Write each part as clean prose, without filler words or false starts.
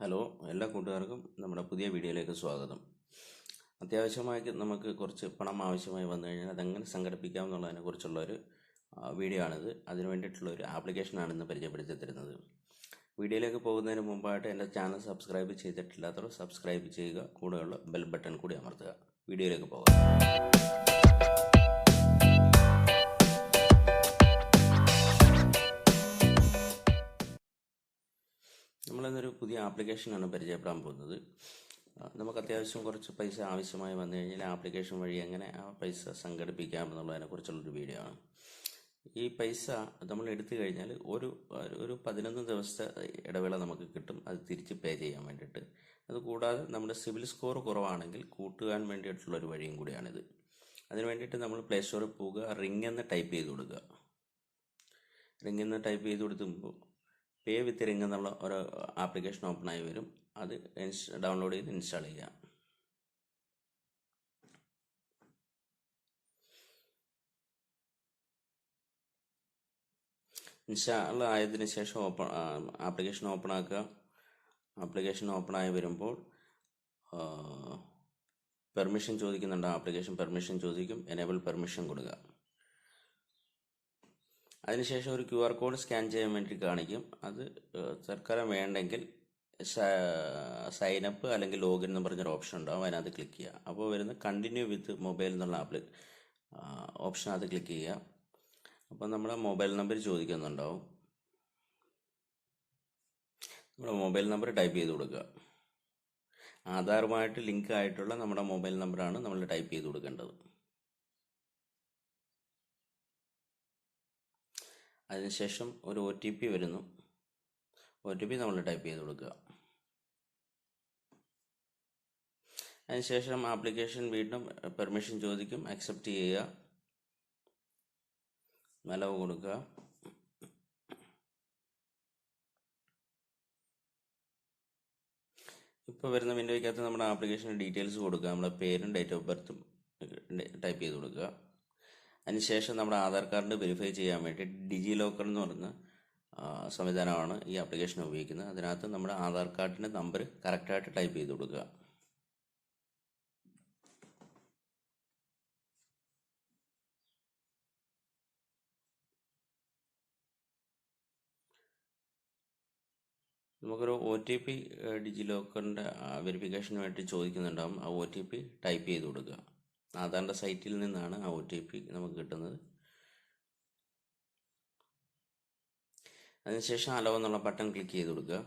Hello, എല്ലാ കൂട്ടുകാർക്കും നമ്മുടെ പുതിയ വീഡിയോയിലേക്ക് സ്വാഗതം. അത്യാവശ്യമായി നമുക്ക് കുറച്ച് പണം ആവശ്യമായി വന്നു കഴിഞ്ഞാൽ അതെങ്ങനെ സംഘടിപ്പിക്കാം എന്നുള്ളതിനെ കുറിച്ചുള്ളൊരു വീഡിയോ ആണിത്. അതിന് വേണ്ടിയിട്ടുള്ളൊരു ആപ്ലിക്കേഷനാണ് ഇന്ന് പരിചയപ്പെടുത്തി തരുന്നത്. വീഡിയോയിലേക്ക് പോകുന്നതിന് മുമ്പായിട്ട് എൻ്റെ ചാനൽ സബ്സ്ക്രൈബ് ചെയ്തിട്ടില്ലാത്തവർ സബ്സ്ക്രൈബ് ചെയ്യുക, കൂടെയുള്ള ബെൽ ബട്ടൺ കൂടി അമർത്തുക. വീഡിയോയിലേക്ക് പോകാം. നമ്മളിന്നൊരു പുതിയ ആപ്ലിക്കേഷനാണ് പരിചയപ്പെടാൻ പോകുന്നത്. നമുക്ക് അത്യാവശ്യം കുറച്ച് പൈസ ആവശ്യമായി വന്നു കഴിഞ്ഞാൽ ആപ്ലിക്കേഷൻ വഴി എങ്ങനെ ആ പൈസ സംഘടിപ്പിക്കാം എന്നുള്ളതിനെക്കുറിച്ചുള്ളൊരു വീഡിയോ ആണ്. ഈ പൈസ നമ്മൾ എടുത്തു കഴിഞ്ഞാൽ ഒരു 11 ദിവസത്തെ ഇടവേള നമുക്ക് കിട്ടും അത് തിരിച്ച് പേ ചെയ്യാൻ വേണ്ടിയിട്ട്. അതുകൂടാതെ നമ്മുടെ സിവിൽ സ്കോർ കുറവാണെങ്കിൽ കൂട്ടുവാൻ വേണ്ടിയിട്ടുള്ളൊരു വഴിയും കൂടിയാണിത്. അതിന് വേണ്ടിയിട്ട് നമ്മൾ പ്ലേ സ്റ്റോറിൽ പോവുക, റിംഗ് എന്ന് ടൈപ്പ് ചെയ്ത് കൊടുക്കുക. റിംഗ് എന്ന് ടൈപ്പ് ചെയ്ത് കൊടുക്കുമ്പോൾ പേ വിത്ത് റിംഗ് എന്നുള്ള ഒരു ആപ്ലിക്കേഷൻ ഓപ്പണായി വരും. അത് ഡൗൺലോഡ് ചെയ്ത് ഇൻസ്റ്റാൾ ചെയ്യുക. ഇൻസ്റ്റാൾ ആയതിനു ശേഷം ആപ്ലിക്കേഷൻ ഓപ്പൺ ആക്കുക. ആപ്ലിക്കേഷൻ ഓപ്പണായി വരുമ്പോൾ പെർമിഷൻ ചോദിക്കുന്നുണ്ട്. ആപ്ലിക്കേഷൻ പെർമിഷൻ ചോദിക്കും. എനേബിൾ പെർമിഷൻ കൊടുക്കുക. അതിനുശേഷം ഒരു QR കോഡ് സ്കാൻ ചെയ്യാൻ വേണ്ടി കാണിക്കും. അത് തൽക്കാലം വേണ്ടെങ്കിൽ സൈനപ്പ് അല്ലെങ്കിൽ ലോഗിൻ എന്ന് പറഞ്ഞൊരു ഓപ്ഷൻ ഉണ്ടാവും. അതിനകത്ത് ക്ലിക്ക് ചെയ്യുക. അപ്പോൾ വരുന്ന കണ്ടിന്യൂ വിത്ത് മൊബൈൽ എന്നുള്ള ഓപ്ഷനകത്ത് ക്ലിക്ക് ചെയ്യുക. അപ്പോൾ നമ്മുടെ മൊബൈൽ നമ്പർ ചോദിക്കുന്നുണ്ടാവും. നമ്മുടെ മൊബൈൽ നമ്പർ ടൈപ്പ് ചെയ്ത് കൊടുക്കുക. ആധാറുമായിട്ട് ലിങ്ക് ആയിട്ടുള്ള നമ്മുടെ മൊബൈൽ നമ്പറാണ് നമ്മൾ ടൈപ്പ് ചെയ്ത് കൊടുക്കേണ്ടത്. അതിനുശേഷം ഒരു OTP വരുന്നു. OTP നമ്മൾ ടൈപ്പ് ചെയ്ത് കൊടുക്കുക. അതിനുശേഷം ആപ്ലിക്കേഷൻ വീണ്ടും പെർമിഷൻ ചോദിക്കും. അക്സെപ്റ്റ് ചെയ്യുക, അലൗ കൊടുക്കുക. ഇപ്പോൾ വരുന്ന വിൻഡോയ്ക്കകത്ത് നമ്മുടെ ആപ്ലിക്കേഷൻ ഡീറ്റെയിൽസ് കൊടുക്കുക. നമ്മുടെ പേരും ഡേറ്റ് ഓഫ് ബർത്തും ടൈപ്പ് ചെയ്ത് കൊടുക്കുക. അതിനുശേഷം നമ്മുടെ ആധാർ കാർഡ് വെരിഫൈ ചെയ്യാൻ വേണ്ടി ഡിജി ലോക്കർ എന്ന് പറയുന്ന സംവിധാനമാണ് ഈ ആപ്ലിക്കേഷൻ ഉപയോഗിക്കുന്നത്. അതിനകത്ത് നമ്മുടെ ആധാർ കാർഡിൻ്റെ നമ്പർ കറക്റ്റായിട്ട് ടൈപ്പ് ചെയ്ത് കൊടുക്കുക. നമുക്കൊരു OTP ഡിജി ലോക്കറിൻ്റെ വെരിഫിക്കേഷന് വേണ്ടി ചോദിക്കുന്നുണ്ടാകും. ആ OTP ടൈപ്പ് ചെയ്ത് കൊടുക്കുക. ആധാറിൻ്റെ സൈറ്റിൽ നിന്നാണ് ആ OTP നമുക്ക് കിട്ടുന്നത്. അതിനുശേഷം അലോ എന്നുള്ള ബട്ടൺ ക്ലിക്ക് ചെയ്ത് കൊടുക്കുക.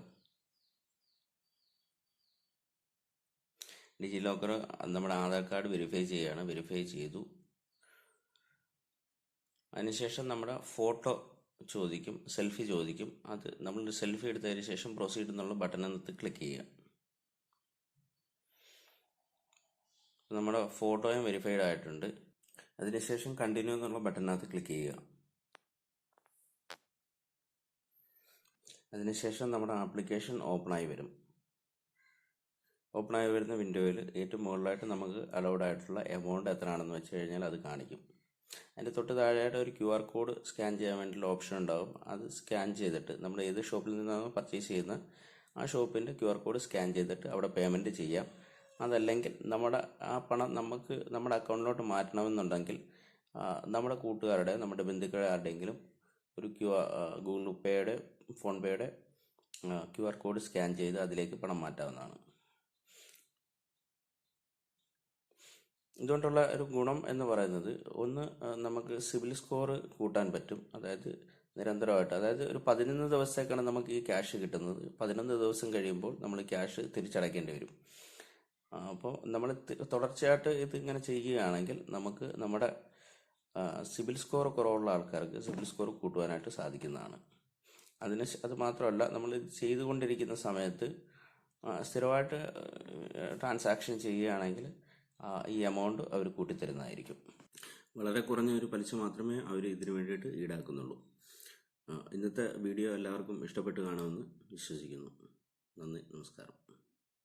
ഡിജി ലോക്കർ നമ്മുടെ ആധാർ കാർഡ് വെരിഫൈ ചെയ്യുകയാണ്. വെരിഫൈ ചെയ്തു. അതിനുശേഷം നമ്മുടെ ഫോട്ടോ ചോദിക്കും, സെൽഫി ചോദിക്കും. അത് നമ്മൾ സെൽഫി എടുത്തതിന് ശേഷം പ്രൊസീഡ് എന്നുള്ള ബട്ടണിനകത്ത് ക്ലിക്ക് ചെയ്യുക. നമ്മുടെ ഫോട്ടോയും വെരിഫൈഡ് ആയിട്ടുണ്ട്. അതിനുശേഷം കണ്ടിന്യൂ എന്നുള്ള ബട്ടണിനകത്ത് ക്ലിക്ക് ചെയ്യുക. അതിനുശേഷം നമ്മുടെ ആപ്ലിക്കേഷൻ ഓപ്പണായി വരും. ഓപ്പണായി വരുന്ന വിൻഡോയിൽ ഏറ്റവും മുകളിലായിട്ട് നമുക്ക് അലൗഡ് ആയിട്ടുള്ള എമൗണ്ട് എത്രയാണെന്ന് വെച്ച് കഴിഞ്ഞാൽ അത് കാണിക്കും. അതിൻ്റെ തൊട്ട് താഴെയായിട്ട് ഒരു QR കോഡ് സ്കാൻ ചെയ്യാൻ വേണ്ടിയുള്ള ഓപ്ഷൻ ഉണ്ടാകും. അത് സ്കാൻ ചെയ്തിട്ട് നമ്മൾ ഏത് ഷോപ്പിൽ നിന്നാണോ പർച്ചേസ് ചെയ്യുന്നത് ആ ഷോപ്പിൻ്റെ QR കോഡ് സ്കാൻ ചെയ്തിട്ട് അവിടെ പേയ്മെൻറ്റ് ചെയ്യാം. അതല്ലെങ്കിൽ ആ പണം നമുക്ക് നമ്മുടെ അക്കൗണ്ടിലോട്ട് മാറ്റണമെന്നുണ്ടെങ്കിൽ നമ്മുടെ കൂട്ടുകാരുടെ, നമ്മുടെ ബന്ധുക്കളുടെ ആരുടെയെങ്കിലും ഒരു ഗൂഗിൾ പേയുടെ, ഫോൺ പേയുടെ QR കോഡ് സ്കാൻ ചെയ്ത് അതിലേക്ക് പണം മാറ്റാവുന്നതാണ്. ഇതുകൊണ്ടുള്ള ഒരു ഗുണം എന്ന് പറയുന്നത്, ഒന്ന്, നമുക്ക് സിവിൽ സ്കോർ കൂട്ടാൻ പറ്റും. അതായത് നിരന്തരമായിട്ട്, അതായത് ഒരു 11 ദിവസത്തേക്കാണ് നമുക്ക് ഈ ക്യാഷ് കിട്ടുന്നത്. 11 ദിവസം കഴിയുമ്പോൾ നമ്മൾ ക്യാഷ് തിരിച്ചടയ്ക്കേണ്ടി വരും. അപ്പോൾ നമ്മൾ തുടർച്ചയായിട്ട് ഇതിങ്ങനെ ചെയ്യുകയാണെങ്കിൽ നമുക്ക് നമ്മുടെ സിവിൽ സ്കോർ കുറവുള്ള ആൾക്കാർക്ക് സിവിൽ സ്കോർ കൂട്ടുവാനായിട്ട് സാധിക്കുന്നതാണ്. അത് മാത്രമല്ല, നമ്മൾ ഇത് ചെയ്തുകൊണ്ടിരിക്കുന്ന സമയത്ത് സ്ഥിരമായിട്ട് ട്രാൻസാക്ഷൻ ചെയ്യുകയാണെങ്കിൽ ഈ എമൗണ്ട് അവർ കൂട്ടിത്തരുന്നതായിരിക്കും. വളരെ കുറഞ്ഞ ഒരു പലിശ മാത്രമേ അവർ ഇതിനു വേണ്ടിയിട്ട് ഈടാക്കുന്നുള്ളൂ. ഇന്നത്തെ വീഡിയോ എല്ലാവർക്കും ഇഷ്ടപ്പെട്ട് കാണുമെന്ന് വിശ്വസിക്കുന്നു. നന്ദി, നമസ്കാരം.